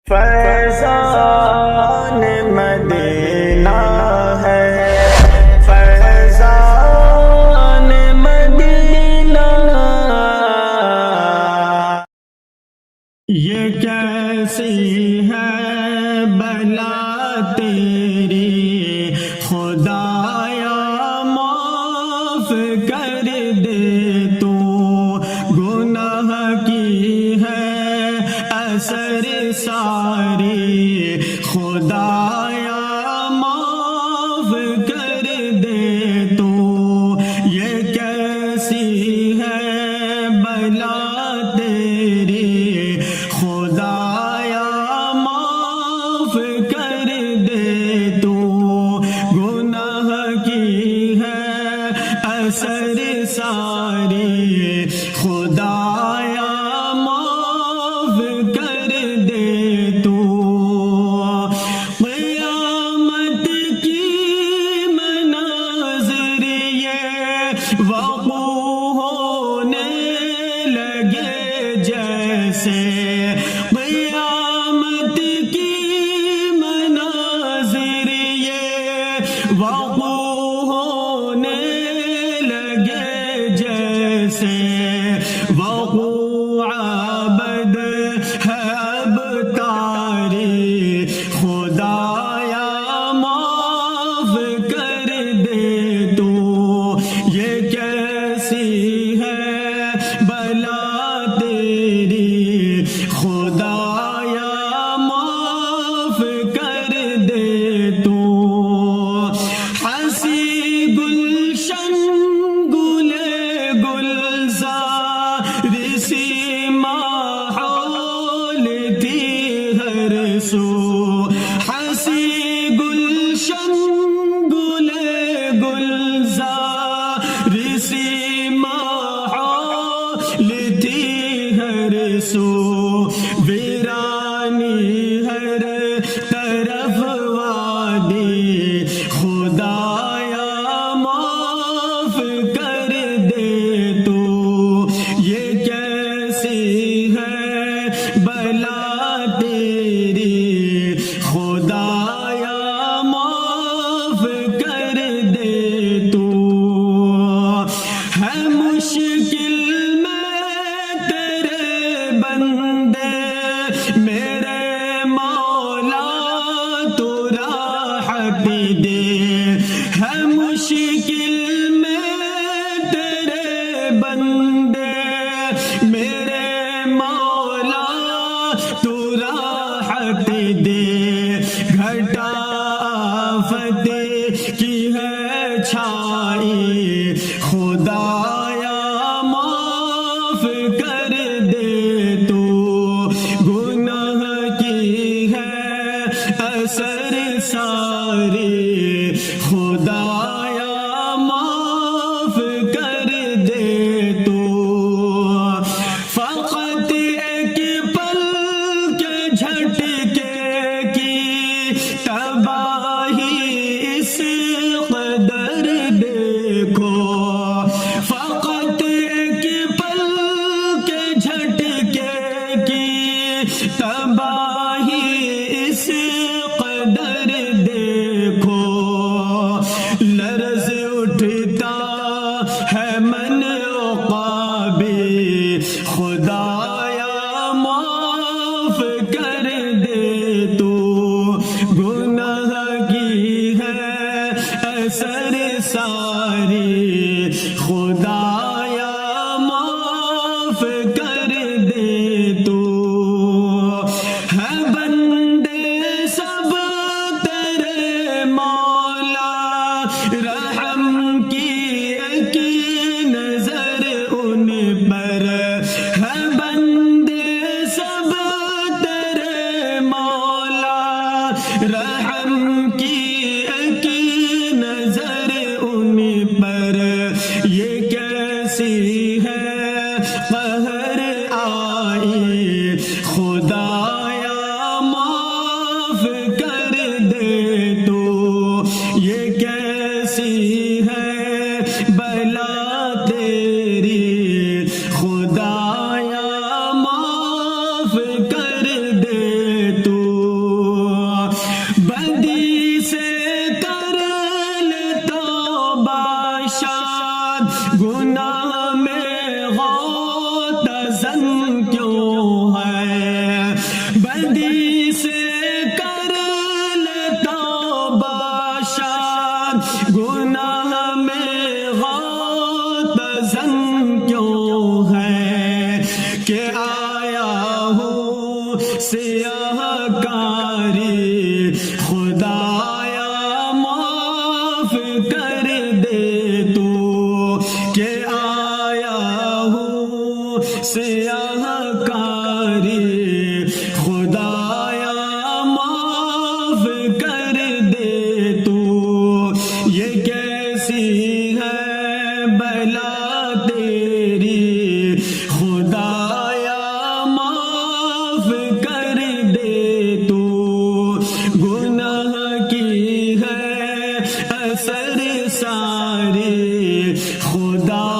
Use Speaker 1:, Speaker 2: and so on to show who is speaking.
Speaker 1: فیضان مدینہ ہے، فیضان مدینہ، یہ کیسی ہے بلا تیری خدایا معاف کر دے تو، گناہ کی ہے اثر ساری خدایا معاف کر دے تو، یہ کیسی ہے بلا تیری خدایا معاف کر دے تو، گناہ کی ہے اثر ساری خدایا معاف کر دے تو، قیامت کی مناظر یہ وقوع ہونے لگے جیسے، قیامت کی مناظر یہ وقوع ہونے لگے جیسے، وقوع عبد ہے اب تاری خدایا معاف کر دے تو، یہ کیسی ہے بلا تیری خدایا معاف کر دے تو، ہنسی گلشن گلے گلزار سی ماحول تھی ہر سو، ہنسی گلشن گلے گلزار سی ماحول تھی ہر سو، ویرانی ہر طرف وادی خدایا معاف کر دے تو، یہ کیسی ہے بلا تیری خدایا معاف کر دے تو، ہے مشکل میں تیرے بندے میرے مولا تو راحت دے، ہے مشکل میں تیرے بندے میرے مولا تو راحت دے، گھٹا آفت کی ہے چھائی خدایا معاف کر دے تو، گناہ کی ہے اثر ساری خدایا معاف کر دے تو، فقط ایک پل کے جھٹکے کی تباہی اس قدر دیکھو، فقط ایک پل کے جھٹکے کی تباہی اس قدر دیکھو، لرز اٹھتا ہے من عقابی خدایا معاف کر دے تو، گناہ کی ہے اثر ساری خدایا معاف کر دے تو، ہے بندے سب تیرے مولا رحم کی ایک نظر ان پر، ہے بندے سب تیرے مولا رحم کی ایک نظر ان پر، یہ کیسی ہے قہر آئی خدایا بدی سے کر لے توبہ شاد، گناہ میں غوطہ زن کیوں ہے کہ آیا ہوں سیاہ کاری، خدایا معاف کر دے تو کہ آیا ہوں سیاہ کاری، خدایا معاف کر دے تو۔ یہ کیسی ہے بلا تیری، خدایا معاف کر دے تو۔ گناہ کی ہے اثر ساری، خدا